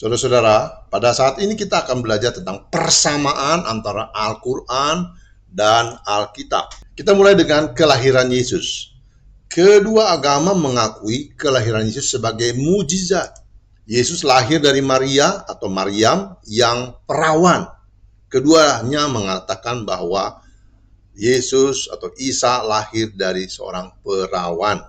Saudara-saudara, pada saat ini kita akan belajar tentang persamaan antara Al-Quran dan Alkitab. Kita mulai dengan kelahiran Yesus. Kedua agama mengakui kelahiran Yesus sebagai mujizat. Yesus lahir dari Maria atau Maryam yang perawan. Keduanya mengatakan bahwa Yesus atau Isa lahir dari seorang perawan.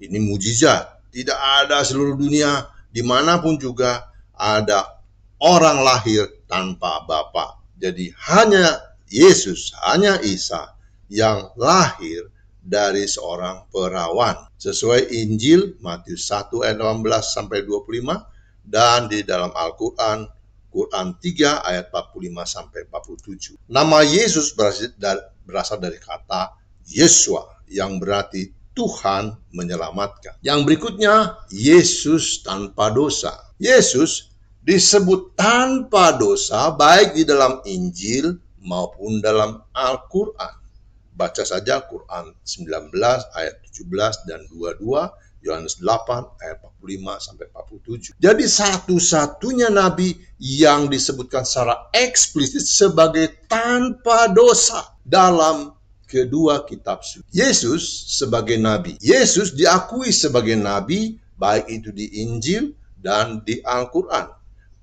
Ini mujizat. Tidak ada seluruh dunia, dimanapun juga ada orang lahir tanpa bapa. Jadi hanya Yesus, hanya Isa yang lahir dari seorang perawan. Sesuai Injil Matius 1 ayat 18 sampai 25 dan di dalam Al-Quran Quran 3 ayat 45 sampai 47. Nama Yesus berasal dari kata Yeshua yang berarti Tuhan menyelamatkan. Yang berikutnya, Yesus tanpa dosa. Yesus disebut tanpa dosa baik di dalam Injil maupun dalam Al-Quran. Baca saja Quran 19 ayat 17 dan 22, Yohanes 8 ayat 45 sampai 47. Jadi satu-satunya nabi yang disebutkan secara eksplisit sebagai tanpa dosa dalam kedua kitab suci. Yesus sebagai nabi. Yesus diakui sebagai nabi baik itu di Injil dan di Al-Quran.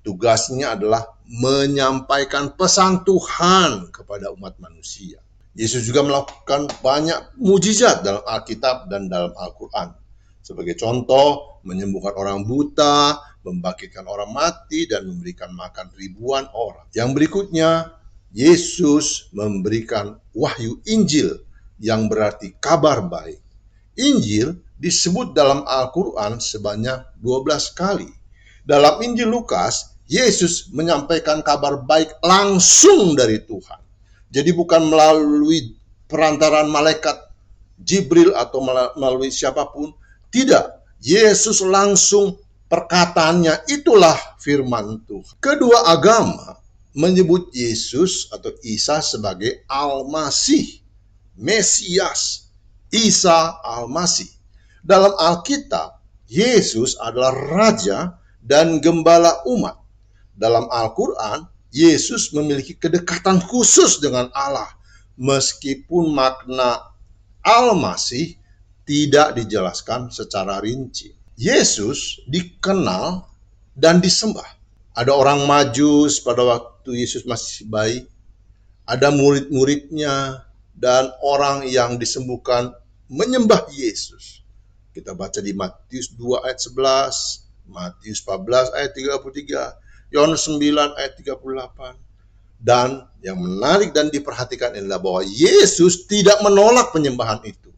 Tugasnya adalah menyampaikan pesan Tuhan kepada umat manusia. Yesus juga melakukan banyak mujizat dalam Alkitab dan dalam Al-Quran. Sebagai contoh, menyembuhkan orang buta, membangkitkan orang mati, dan memberikan makan ribuan orang. Yang berikutnya, Yesus memberikan wahyu Injil yang berarti kabar baik. Injil disebut dalam Al-Quran sebanyak 12 kali. Dalam Injil Lukas, Yesus menyampaikan kabar baik langsung dari Tuhan. Jadi bukan melalui perantaran malaikat Jibril atau melalui siapapun. Tidak, Yesus langsung perkataannya itulah firman Tuhan. Kedua agama menyebut Yesus atau Isa sebagai Al-Masih, Mesias, Isa Al-Masih. Dalam Alkitab, Yesus adalah Raja dan Gembala umat. Dalam Al-Quran, Yesus memiliki kedekatan khusus dengan Allah, meskipun makna Al-Masih tidak dijelaskan secara rinci. Yesus dikenal dan disembah. Ada orang Majus pada waktu Yesus masih bayi, ada murid-muridnya, dan orang yang disembuhkan menyembah Yesus. Kita baca di Matius 2 ayat 11, Matius 14 ayat 33, Yohanes 9 ayat 38. Dan yang menarik dan diperhatikan adalah bahwa Yesus tidak menolak penyembahan itu.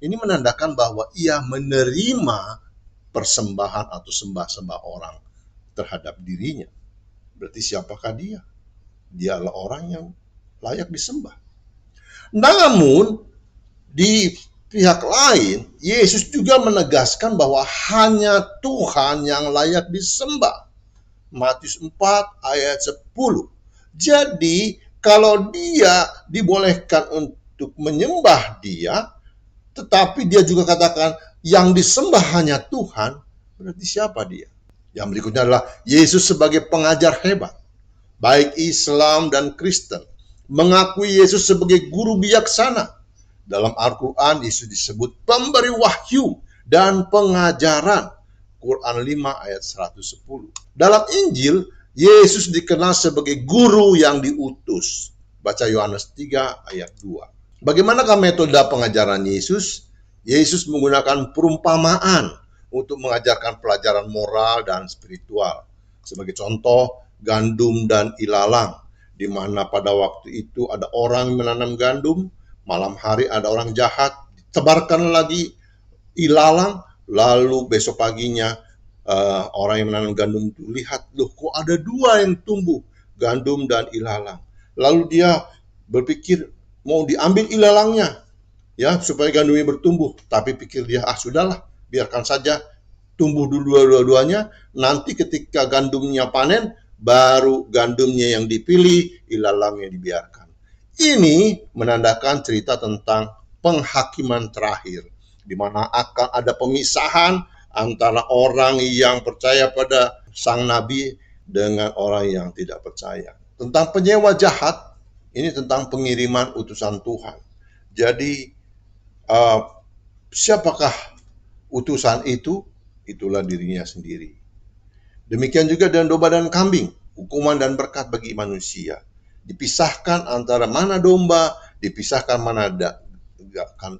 Ini menandakan bahwa ia menerima persembahan atau sembah-sembah orang terhadap dirinya. Berarti siapakah dia? Dia adalah orang yang layak disembah. Namun, di pihak lain, Yesus juga menegaskan bahwa hanya Tuhan yang layak disembah. Matius 4 ayat 10. Jadi, kalau dia dibolehkan untuk menyembah dia, tetapi dia juga katakan yang disembah hanya Tuhan, berarti siapa dia? Yang berikutnya adalah Yesus sebagai pengajar hebat. Baik Islam dan Kristen mengakui Yesus sebagai guru bijaksana. Dalam Al-Quran, Yesus disebut pemberi wahyu dan pengajaran. Quran 5 ayat 110. Dalam Injil, Yesus dikenal sebagai guru yang diutus. Baca Yohanes 3 ayat 2. Bagaimanakah metode pengajaran Yesus? Yesus menggunakan perumpamaan untuk mengajarkan pelajaran moral dan spiritual. Sebagai contoh, gandum dan ilalang, di mana pada waktu itu ada orang menanam gandum, malam hari ada orang jahat, ditebarkan lagi ilalang, lalu besok paginya orang yang menanam gandum itu lihat, loh kok ada dua yang tumbuh, gandum dan ilalang. Lalu dia berpikir mau diambil ilalangnya, ya supaya gandumnya bertumbuh. Tapi pikir dia, sudahlah, biarkan saja tumbuh dulu dua-duanya. Nanti ketika gandumnya panen, baru gandumnya yang dipilih, ilalangnya dibiarkan. Ini menandakan cerita tentang penghakiman terakhir, di mana akan ada pemisahan antara orang yang percaya pada sang nabi dengan orang yang tidak percaya. Tentang penyewa jahat, ini tentang pengiriman utusan Tuhan. Jadi siapakah utusan itu? Itulah dirinya sendiri. Demikian juga dengan domba dan kambing, hukuman dan berkat bagi manusia. Dipisahkan antara mana domba, dipisahkan mana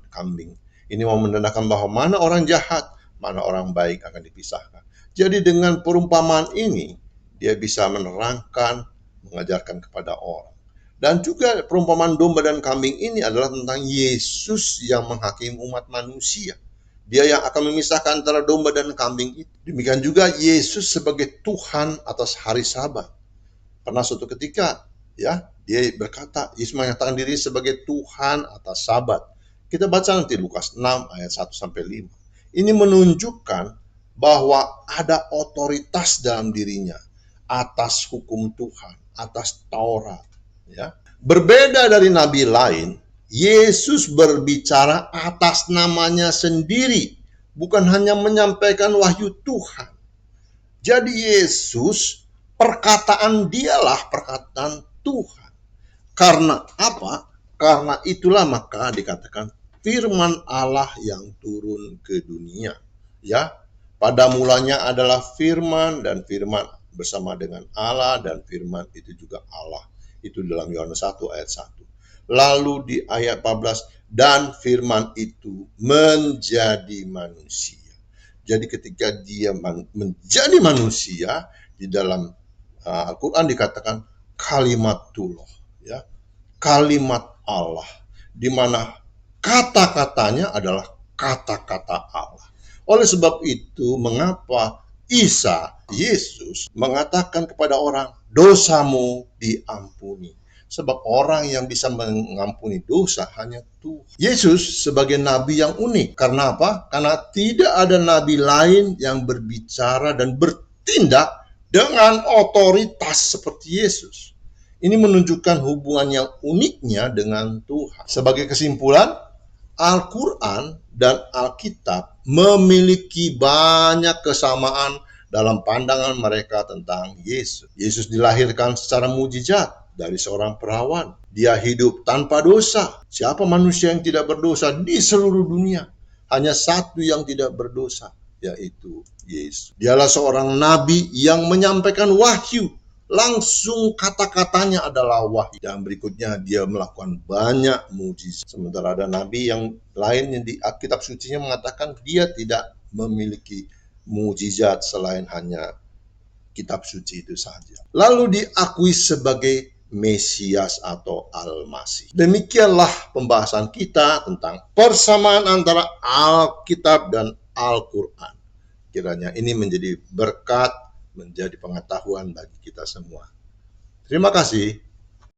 kambing. Ini mau menandakan bahwa mana orang jahat, mana orang baik akan dipisahkan. Jadi dengan perumpamaan ini, dia bisa menerangkan, mengajarkan kepada orang. Dan juga perumpamaan domba dan kambing ini adalah tentang Yesus yang menghakimi umat manusia. Dia yang akan memisahkan antara domba dan kambing itu. Demikian juga Yesus sebagai Tuhan atas hari Sabat. Pernah suatu ketika, ya, dia berkata, Yesus menyatakan diri sebagai Tuhan atas Sabat. Kita baca nanti Lukas 6 ayat 1-5. Ini menunjukkan bahwa ada otoritas dalam dirinya atas hukum Tuhan, atas Taurat, ya. Berbeda dari nabi lain, Yesus berbicara atas namanya sendiri, bukan hanya menyampaikan wahyu Tuhan. Jadi Yesus, perkataan dialah perkataan Tuhan. Karena apa? Karena itulah maka dikatakan firman Allah yang turun ke dunia. Ya, pada mulanya adalah firman, dan firman bersama dengan Allah, dan firman itu juga Allah. Itu dalam Yohanes 1 ayat 1. Lalu di ayat 14, dan firman itu menjadi manusia. Jadi ketika dia menjadi manusia, di dalam Al-Quran dikatakan kalimatullah, ya, kalimat Allah, di mana kata-katanya adalah kata-kata Allah. Oleh sebab itu, mengapa Yesus mengatakan kepada orang, dosamu diampuni. Sebab orang yang bisa mengampuni dosa hanya Tuhan. Yesus sebagai nabi yang unik. Karena apa? Karena tidak ada nabi lain yang berbicara dan bertindak dengan otoritas seperti Yesus. Ini menunjukkan hubungan yang uniknya dengan Tuhan. Sebagai kesimpulan, Al-Quran dan Alkitab memiliki banyak kesamaan dalam pandangan mereka tentang Yesus. Yesus dilahirkan secara mujizat dari seorang perawan. Dia hidup tanpa dosa. Siapa manusia yang tidak berdosa di seluruh dunia? Hanya satu yang tidak berdosa, yaitu Yesus. Dialah seorang nabi yang menyampaikan wahyu. Langsung kata-katanya adalah wahyu. Dan berikutnya dia melakukan banyak mujizat. Sementara ada nabi yang lain yang di Alkitab sucinya mengatakan dia tidak memiliki mujizat selain hanya kitab suci itu saja. Lalu diakui sebagai Mesias atau Al-Masih. Demikianlah pembahasan kita tentang persamaan antara Alkitab dan Al-Quran. Kiranya ini menjadi berkat, menjadi pengetahuan bagi kita semua. Terima kasih.